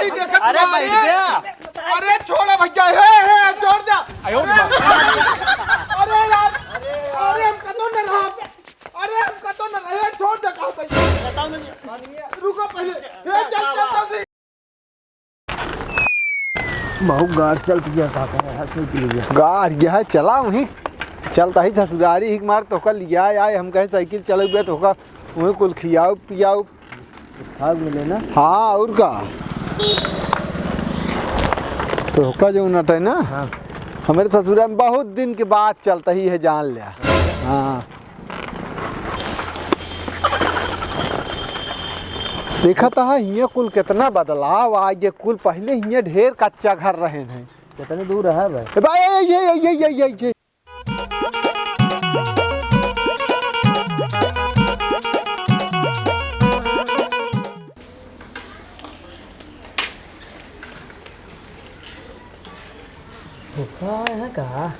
भाई देखा अरे भैया, अरे छोड़ो भैया, हे छोड़ दे। अरे यार, अरे हम कतो न रहा, अरे हम कतो न रहे, छोड़ दे कहां तक। बताओ ना, रुको पहले, हे चल बहुत गाड़ चल गया गाड़ यह चला वहीं चलता ही ससुरारी ही मार तो का लिया आए हम कहे साइकिल चल गया तो का वहीं कुल खियाओ पियाओ भाग मिले ना। हाँ और का तो का जो नट है ना। हाँ। हमारे ससुरा में बहुत दिन के बाद चलता ही है जान लिया। हाँ देखा था हिया कुल कितना बदलाव आ गया। कुल पहले हिया ढेर कच्चा घर रहे हैं। कितने दूर है भाई? भाई ये है कहा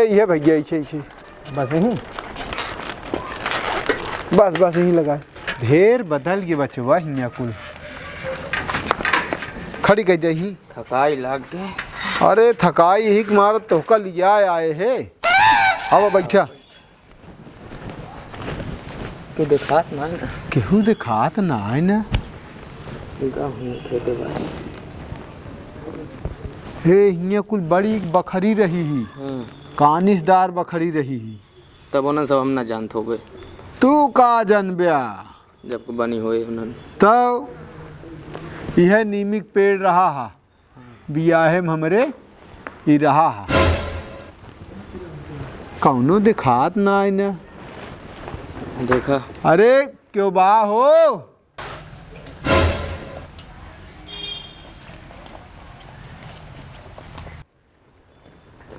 ये भैया इसे बस यहीं बस यहीं लगा। ढेर बदल गए बचवा हिया कुल खड़ी कह दे ही थकाई लग गए। अरे थकाई ही मारत तो का लिया आए है। अब बैठा तो दिखात ना केहू दिखात ना है ना। हे हिया कुल बड़ी बखरी रही ही, कानिसदार बखरी रही ही। तब उन्हें सब हम ना जानत हो गए। तू का जनब्या जब बनी होए उन्हें तो यह नीमिक पेड़ रहा हा बियाहे में हमरे ही रहा हा। कौनो दिखात ना है ना। देखा अरे क्यों बा हो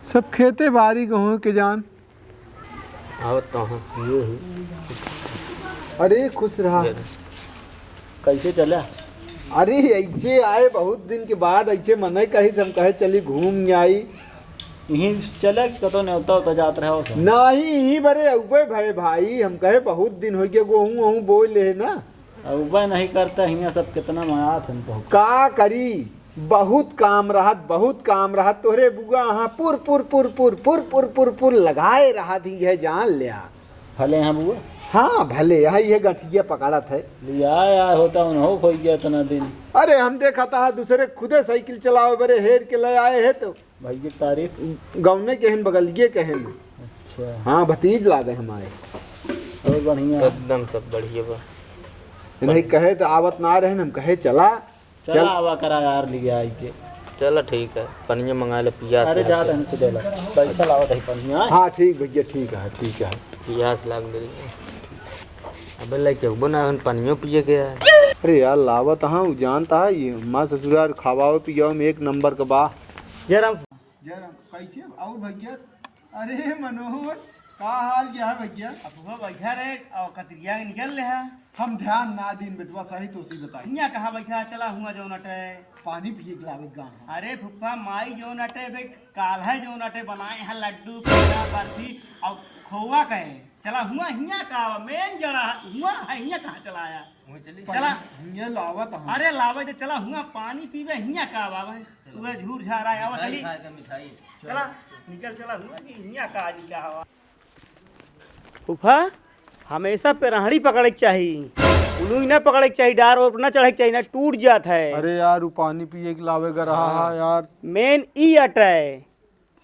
सब खेते बारी गहूँ के जान। आवत तो हाँ अरे खुश रहा। कैसे चला? अरे ऐसे आए बहुत दिन के बाद ऐसे मन कही हम कहे चली घूम आई। यहीं चला कतो न्योता होता जात रहा हो नहीं ही बरे अउबे भाई भाई हम कहे बहुत दिन हो गए गोहूँ वहूँ बोल ले ना। अब नहीं करता हियाँ सब कितना मायात हमको। का करी बहुत काम रहत तोहरे बुआ हाँ पुर पुर पुर पुर पुर पुर पुर पुर लगाए रहा थी है जान लिया। भले यहाँ बुआ हाँ भले यहाँ ये गठिया पकड़त है। लिया आया होता उन्हों खोई गया इतना दिन। अरे हम देखा था दूसरे खुदे साइकिल चलाओ बरे हेर के ले आए है तो भाई की तारीफ गौने कहन बगलिए कहन। अच्छा हाँ भतीज लागे हमारे और बढ़िया एकदम सब बढ़िया बा। नहीं कहे तो आवत ना रहे हम कहे चला चल आवा करा यार लिया आई के। चलो ठीक है पनिया मंगा ले पियास। अरे जा तन को देला पैसा लावा दही पनिया। हाँ ठीक भैया ठीक है। पियास लग गई। अबे लेके बना पनियो पिए गया। अरे यार लावत हाँ जानता है ये माँ ससुराल खावाओ पियाओ में एक नंबर का बा। जरा कैसे आओ भैया। अरे मनोहर का हाल क्या है भैया? अब बैठा रहे और कतरिया निकल रहा। हम ध्यान ना दिन बेटवा सही तो उसी बताइए। हियाँ कहाँ बैठा चला हुआ जो नटे पानी पिए गिलावे गाँव। अरे फुफ्फा माई जो नटे बे काल है जो नटे बनाए हैं लड्डू पेड़ा बर्फी और खोवा कहे चला हुआ हियाँ का मेन जड़ा हुआ है। हियाँ कहाँ चला आया चला ये लावत हाँ। अरे लावे तो चला हुआ पानी पीवे हियाँ का बाबा वह झूर झा रहा है। आवा चली चला निकल चला हुआ कि हियाँ का आज क्या हवा। फुफ्फा हमेशा पेरहड़ी पकड़े के चाहिए उलू न पकड़े के चाहिए डार और न चढ़े के चाहिए ना टूट जात है। अरे यार वो पानी पिए के लावे का रहा है यार। मेन ई अटे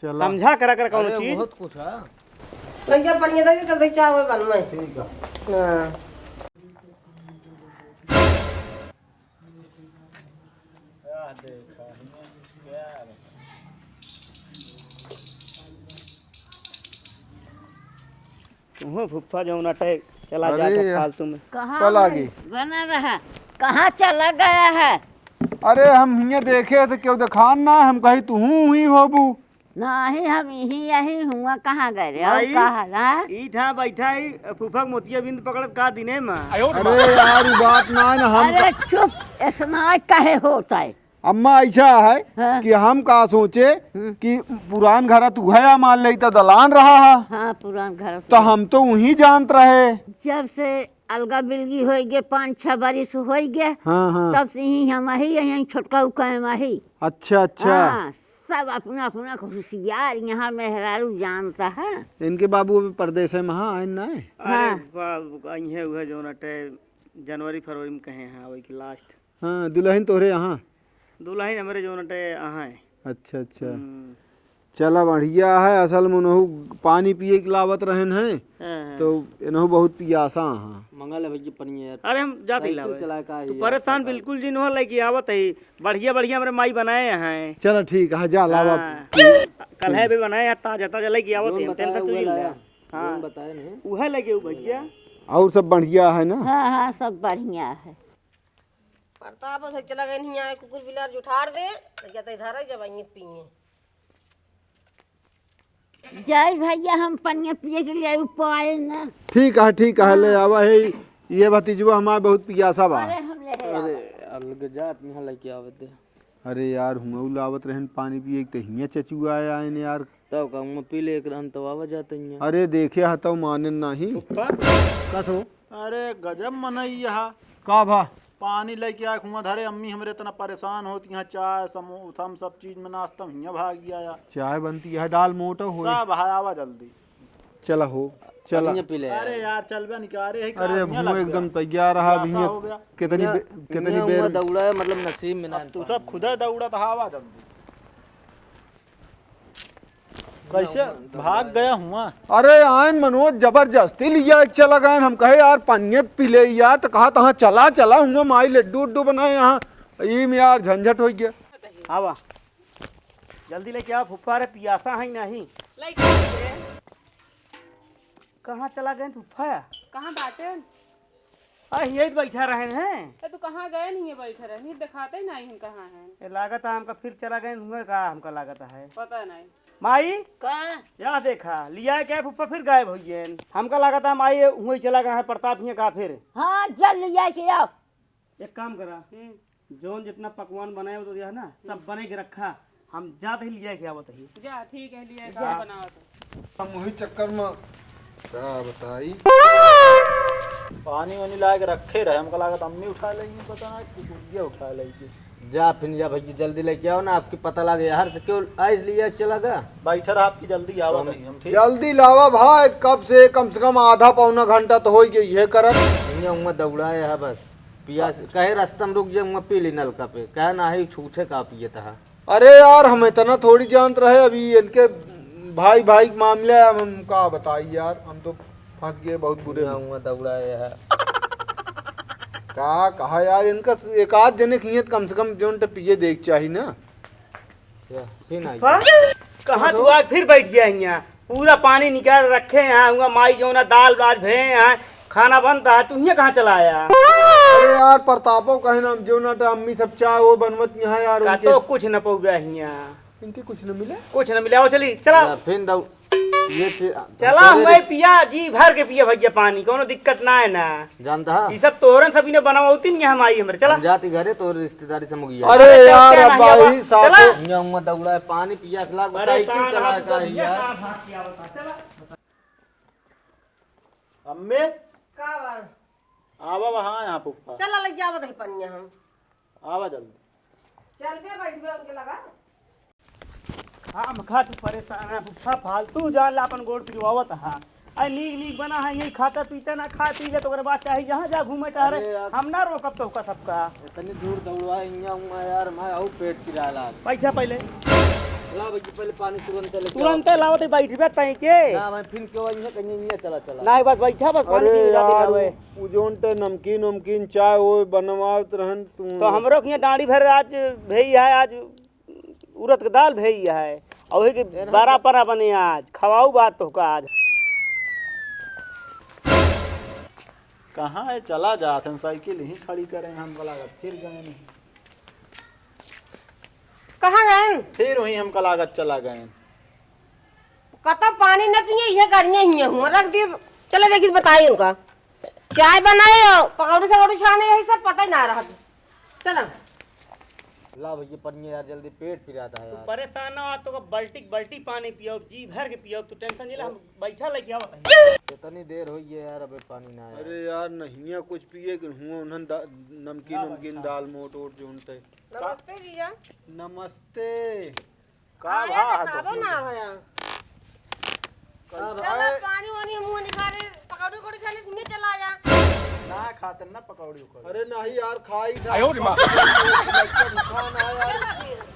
चला समझा करा कर कौन चीज बहुत कुछ है। लगे पनिया दे के दे चावल बन में। ठीक है। हां तुम फुफ्फा जो नटे चला अरे जाता यार। फालतू में। कल आ गई। बना रहा कहाँ चला गया है? अरे हम हियाँ देखे तो क्यों दिखान ना हम कही तू हुई होबू। नहीं हम यही हुआ कहाँ गए रे और भाई, कहाँ ना ई था बैठा ही फुफा मोतिया बिंद पकड़त का दिने में। अरे यार ये बात ना है ना हम। अरे चुप स्नान कहे होता है अम्मा ऐसा है हाँ। कि हम का सोचे कि पुरान घर तू है मान ले तो दलान रहा है हाँ पुरान घर तो हम तो वहीं जानत रहे। जब से अलगा बिलगी हो गए 5-6 बरिस हो गए हाँ हाँ तब से ही हम ही यहीं छोटका उका ही। अच्छा अच्छा। हाँ सब अपना अपना होशियार यहाँ मेहरारू जानता है। इनके बाबू अभी परदेश है वहाँ आए ना है? अरे ये हुआ जो नटे जनवरी फरवरी में कहे हैं वही की लास्ट। हाँ दुल्हन तोरे यहाँ? दुल्हन हमारे जो नटे यहाँ है। अच्छा अच्छा चला बढ़िया है। असल में उन्हों पानी पिए की लावत रहन है तो इन्हों बहुत पियासा हाँ। मंगल है भैया पनिया यार। अरे हम जाते ही साइकिल लावे चला का तो परेशान बिल्कुल जिन हो लगी आवत है बढ़िया बढ़िया हमारे माई बनाए हैं। चलो ठीक है जा लावा। कल है भी बनाए हैं ताजा ताजा लगी आवत है तेल तो लाया। हाँ बताए नहीं उहे लगे उ भैया। और सब बढ़िया है ना? हाँ हाँ सब बढ़िया है। प्रताप से चला गए नहीं आए कुकुर बिलार जुठार दे तो क्या इधर जब आइए पिए। जय भैया हम पनिया पिए के लिए उपाय ना। ठीक है ले आवा है। ये भतीजवा हमारा बहुत पियासा बा। अरे हम ले अरे अलग जा अपने यहाँ लेके आवत दे। अरे यार हुआ लावत रहन पानी पिए तो हिया चचुआ आया है यार। तब कहूँ पी ले एक रहन तो आवा जाते हैं। अरे देखे हतो माने नहीं कसो। अरे गजब मनई यहाँ का भा पानी लेके आए हुआ धरे अम्मी हमरे इतना परेशान होती हैं चाय समोसा हम सब चीज में नाश्ता हियाँ भाग गया चाय बनती है दाल मोटा हो सब आवा जल्दी। चला हो चला। पी ले अरे यार चलबे निकाल रहे अरे वो एकदम तैयार रहा भैया। कितनी बेर दौड़ा है मतलब नसीब में ना। तू सब खुद दौड़ा था आवा जल्दी। कैसे भाग गया हुआ? अरे आयन मनोज जबरदस्ती लिया चला गए। हम कहे यार पनियत पी ले यार तो कहा तहाँ चला हूँ माई लड्डू उड्डू बनाए यहाँ ई में यार झंझट हो गया। आवा जल्दी लेके आओ फुफ्फा रे पियासा है नहीं। कहाँ चला गए फुफ्फा? कहाँ बाटे? यही बैठा रहे हैं। तू कहाँ गए नहीं है बैठे रहे दिखाते नहीं हम कहाँ हैं। लागत है हमका फिर चला गए हुए का हमका लागत है पता नहीं माई का या देखा लिया क्या फुफ्फा फिर गायब हो गए। हमका लागत है माई हुई चला गया है प्रताप हिया का फिर। हाँ जल लिया के आओ। एक काम करा जोन जितना पकवान बनाए तो दिया ना सब बने के रखा हम जाते ही लिया के आवत ही। जा ठीक है लिया का बनाओ तो। हम वही चक्कर में क्या बताई पानी वानी ला के रखे रहे हमको लागत अम्मी उठा लेंगी पता ना कुकुरिया उठा लेंगी। जा फिर जा भैया जल्दी लेके आओ ना आपकी पता लगे यार से क्यों आइस लिया चला गया। बैठे रहा आपकी जल्दी आवा नहीं हम ठीक। जल्दी लावा भाई कब से कम आधा पौना घंटा तो हो गई ये करत। यहाँ दौड़ा है बस पिया कहे रास्ता में रुक जाऊंगा पी ली नलका पे कहे ना ही छूछे का पिए था। अरे यार हम इतना थोड़ी जानते रहे अभी इनके भाई भाई मामले हम का बताई यार। हम तो फंस गए बहुत बुरे में। दौड़ा है का कहा यार इनका एक आध जने की कम से कम जो पिए देख चाहिए ना। फिर ना कहाँ तू आज फिर बैठ गया यहाँ पूरा पानी निकाल रखे हैं हुआ माई जो ना दाल आज भे यहाँ खाना बनता है तू यहाँ कहाँ चला आया? अरे यार प्रतापो कहे ना जो ना अम्मी सब चाय वो बनवत यहाँ यार का उनके तो कुछ न पौ गया यहाँ इनके कुछ न मिले। कुछ न मिला। चली चला फिर ये चला हुआ पिया जी भर के पिया भैया पानी कोनो दिक्कत ना है ना। जानता ये सब तोरन सभी ने बनावा होती नहीं हम आई हमारे चला जाती घरे तो रिश्तेदारी से मुगिया। अरे यार क्या अब नहीं भाई साथ चला। यहाँ दौड़ा है पानी पिया लाग अरे साइकिल चला का यार। अम्मी का बा? आवा वहाँ यहाँ पुप्पा चला लग जावत है पनिया हम। आवा जल्दी। चल पे बैठ गए उनके लगा। हाँ मखा तू परेशान है फुफ्फा फालतू जान ला अपन गोड़ पिवावत हा। आई लीग लीग बना है यही खाता पीते ना खा पी ले तो ओकरे बाद चाहे जहाँ जा घूमे टहरे हम ना रोकब तो का सबका। इतनी दूर दौड़ा यहाँ यार मैं आऊ पेट किरा ला पैसा पहले ला भैया पहले पानी तुरंत लेके तुरंत लावत बैठबे तई के ना मैं फिर क्यों यहाँ कहीं यहाँ चला चला ना बस बैठा बस पानी अरे पी यार जावे। उजोन नमकीन वमकीन चाय वो बनवात रहन तुम। तो हमरो के यहाँ डांडी भर आज भई है आज उड़द के दाल भई है और वही के बारह परा बने आज खवाऊ बात तो का आज। कहाँ है चला जाते हैं साइकिल ही खड़ी करें हमको लागत फिर गए नहीं। कहाँ गए? फिर वही हमको लागत चला गए। कतो पानी न पिए ये गरिए ही हुआ रख दिए। चले देखिए बताइए उनका चाय बनाए पकौड़ी सकौड़ी छाने यही सब पता ही ना रहा। चला ला भैया पनिया यार जल्दी पेट पिराता है तू यार। परेशान ना हो, तो बल्टी पानी पियो, जी भर के पियो, तू टेंशन नहीं ले, हम बैठा लेके आओ बताइए। कितनी देर हुई है यार अबे पानी ना आया। अरे यार नहीं है कुछ पिए कि हुआ उन्हन नमकीन दाल मोट ओट जो उनते। नमस्ते जीजा। नमस्ते। आया तो खाबो ना होया। चलो पानी वानी मुंह निकाले, पकौड़ी कोड़ी छाने तुमने चला आया। ना खाते ना पकौड़ी उकौड़ी। अरे नहीं यार खाई था।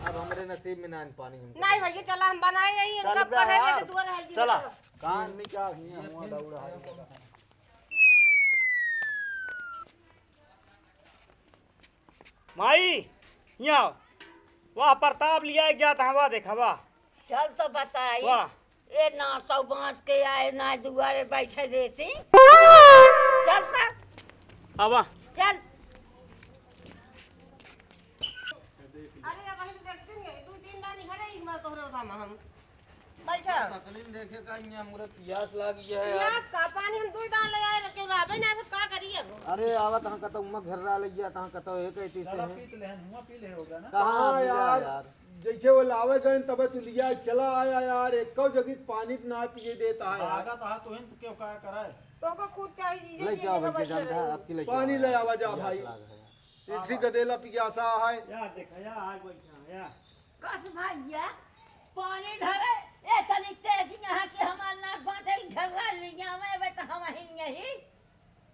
अब हमारे नसीब में ना पानी हमको। नहीं भैया चला हम बनाए यही इनका बे पढ़े यार। लेके दुआ रह जी। चला कान में क्या हुआ हुआ दौड़ा है। माई यहाँ आओ। वाह प्रताप लिया एक जाता है, वाह देखा वाह चल तो बताई वाह। ए ना तो बांध के आए ना दुआरे बैठे देती। चल पर अब चल। अरे या कहीं तो देखते नहीं है, 2-3 दानी घरे एक बार तोहरे उठा हम बैठा। सकलीन देखे का यहाँ मुरे प्यास लगी है यार। प्यास का पानी हम 2 दान ले आए के राबे ना फिर का करिए। अरे आवत हाँ कहता उम्मा घर रहा लग गया, तहाँ कहता एक ऐसी से चला है। पी तो ले हुआ पी ले होगा ना। कहाँ मिला यार यार। जैसे वो लावे गए तब तू लिया चला आया यार, एक जगह पानी ना पिए देता है यार। आगा तो हाथ तो हिंद क्यों क्या कराए। तो को खुद चाहिए जीजा ले जी जाओ जगह भैया बैठे जानता है रहो। आपकी ले पानी ले आवा जा भाई। यार। एक सी गदेला पियासा है। यार देखा यार आग बैठा यार। कस भैया पानी धरे ए तनी तेज यहाँ के हमार नाक बांधे घर लिया में बेटा हम यही।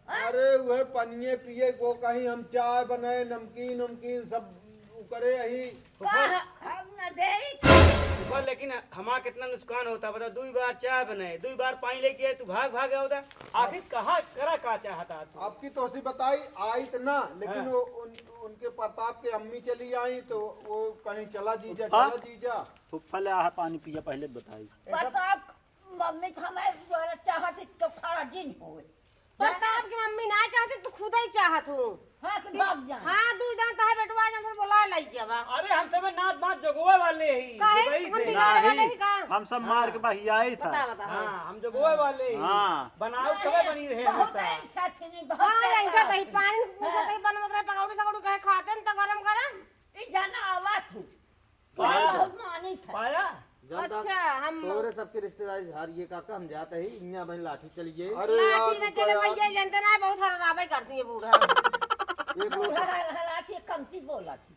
अरे वह पनिये पिए को कहीं हम चाय बनाए नमकीन सब करे यही। हम न दे ऊपर लेकिन हमारा कितना नुकसान होता बता। 2 बार चाय बनाए, 2 बार पानी लेके आए, तू भाग होता। आखिर कहाँ करा का चाहता तू। आपकी तो सी बताई आई तो ना, लेकिन वो उनके प्रताप के अम्मी चली आई तो वो कहीं चला जीजा। फुफ्फा ले आ पानी पिया पहले बताई। प्रताप मम्मी हमें चाहती तो खरा दिन होए। प्रताप की मम्मी ना चाहते तू खुद ही चाहत हूँ। हाँ कि भाग जा। हाँ 2 दान तो है बेटवा जन बोला लाई के बा। अरे हम सब नाच बात जगोए वाले ही काहे दुबई हम थे। बिगाड़े वाले ही का। हम सब मार के बहिया ही था। बता बता। हाँ हम जगोए वाले ही हाँ। बनाओ कब बनी रहे बहुत हमेशा। अच्छा थी नहीं हाँ बहुत इनका कहीं पानी कहीं बनवत रहे पकौड़ी सकौड़ी कहे खाते न तो गरम। ई जाना आवा तू पाया? बहुत मानी था। पाया जानता अच्छा हम तोरे सबके रिश्तेदारी हारिए काका हम जाते ही इन्या बहन लाठी चली गई। अरे लाठी न यार चले भैया जानते ना बहुत हराबे करती है बूढ़ा। एक लोटा हलाठी कमती बोला थी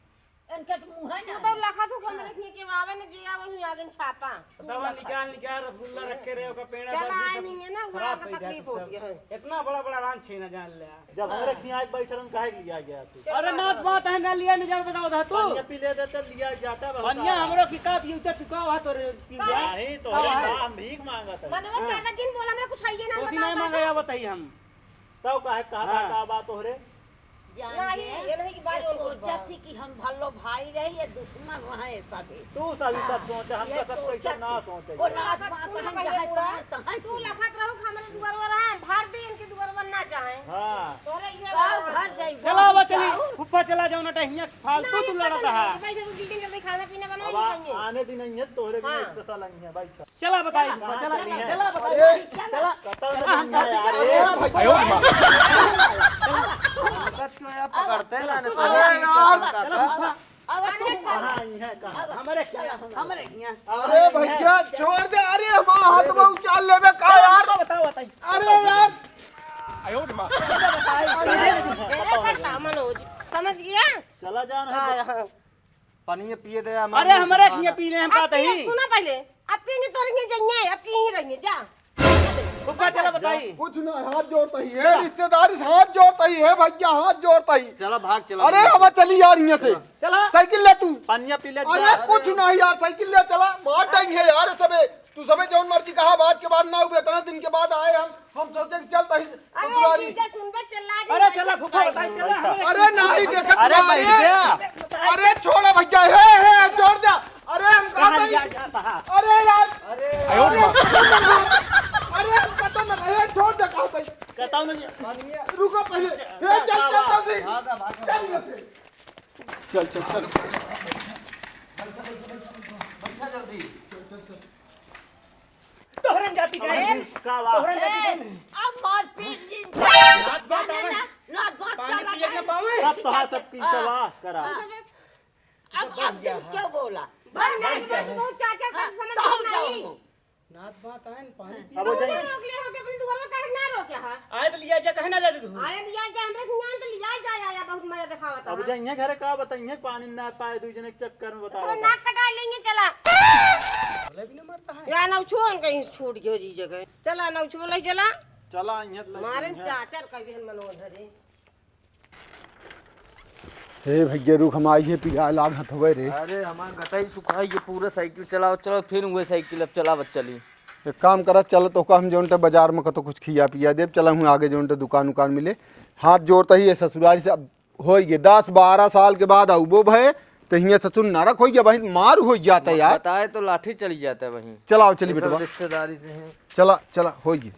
इनके मुंह है तू ना तो लखा तू हम रखने के आवे न जिया वही आगे छापा। तवा निकाल रसगुल्ला रखे रहे का पेड़ा चला सब आए नहीं है ना वो खराब का हो जाता तकलीफ होती है। इतना बड़ा रान छे ना जान ले। जब हम रखी आज बैठन काहे लिया गया तू। अरे नाच बात है ना लिया नहीं जान बताओ था तू। पानी पी ले देते लिया जाता बहुत। बनिया हमरो किताब यूता तू का तो पी जा। नहीं तो हम भीख मांगा था। बनवा ज्यादा दिन बोला हमरा कुछ आइए ना कोसी नहीं बता। मांगे बताइए हम। तब काहे कहा का बात हो रे। नहीं ये नहीं कि बात सोचा थी कि हम भलो भाई रहे या दुश्मन रहे सभी। तू सभी सब सोचे हम ये सब पैसा ना सोचे। वो नाथ बात हम चाहे तू लखत रहो हमरे दुआर पर रहा भार दे इनके दुआर पर ना चाहे। हां तोरे ये घर जाई चला बा चली फुप्पा चला जाओ ना टहिया फालतू तू लड़ता है। बैठे तू दिन जल्दी खाना पीना अब बनवाई आने दिन नहीं है तोरे भी स्पेशल नहीं है भाई। चला बताइए चला अरे चला कतौ नहीं है यार। पकड़ते ना अरे यार काका। कहां है कहां। हमारे यहाँ अरे भैया छोड़ दे। अरे हम हाथ में उचाल लेबे का यार। बताओ बताइए। अरे यार सामान हो समझ गया। चला जाना है। पानी पिए दे। अरे हमारे यहाँ पी ले हम अब कहते ही। सुना पहले अब के नहीं तोरेंगे जाइए अब के यहीं रहिए जा। फुप्पा चला बताइए। कुछ ना हाथ जोड़ता ही है रिश्तेदारी से हाथ जोड़ता ही है भैया हाथ जोड़ता ही। चला भाग चला। अरे हवा चली यार यहाँ से। चला साइकिल ले तू। पानी पी ले। अरे कुछ नहीं यार साइकिल ले चला मार देंगे यार सबे। तू सबे जौन मर्जी कहा बात के बाद ना हुए इतना दिन के बाद आए हम सोचे कि चलता ही ससुरारी। अरे सुनबे चला अरे चला फुप्पा बताइए चला। अरे नहीं देखत अरे भैया अरे छोड़ा भैया हे छोड़ दे। अरे हम कहां कहां लिया जाता है। अरे यार अरे हम कतो ना रहे छोड़ दे कहां से। कतौ नहीं। रुको पहले हे चल जल्दी भागा भागा। चल चल चल जल्दी। तोहरन जाति कहे का बात। तोहरन जाति कहे अब मार पीट जाने ना ना बात पानी चला पिए ना पावे। सब तो हाथ सब पी सवा करा। अब तुम क्यों बोला भाई नाच बात तो बहुत चाचा का तो हम समझ जाओ नहीं नाच बात है पानी अब हो जाए रोक ले होते अपनी दुकान में काहे ना रोके हां आए तो लिया जा कहे ना जाते तू आया लिया जा हमरे खुआन तो लिया जा आया बहुत मजा दिखावा था अब जाइए घरे का बताइए पानी ना पाए दू जने के चक्कर में तो बताओ नाक कटा लेंगे चला बोले भी ना मरता है या नौ छोड़ कहीं छूट गयो जी जगह चला नौ छोड़ ले चला चला यहाँ मारे चाचा कभी मनोधरे हे भैया रुक हम आइए पिया लाग हथवे रे। अरे हमारा गटाई सुखाई ये पूरा साइकिल चलाओ चलो फिर हुए साइकिल अब चला चली एक काम करा चल तो का हम जोनटे बाजार में कतो कुछ खिया पिया देव चला हूँ आगे जोनटे दुकान उकान मिले हाथ जोड़ता ही है ससुरारी से अब हो गए 10-12 साल के बाद आउबो भय तो हियाँ ससुर नारक हो गया भाई मार हो जाता यार। बताए तो लाठी चली जाता है वहीं चलाओ चली ये सब बेटवा रिश्तेदारी से हैं चला चला हो गए।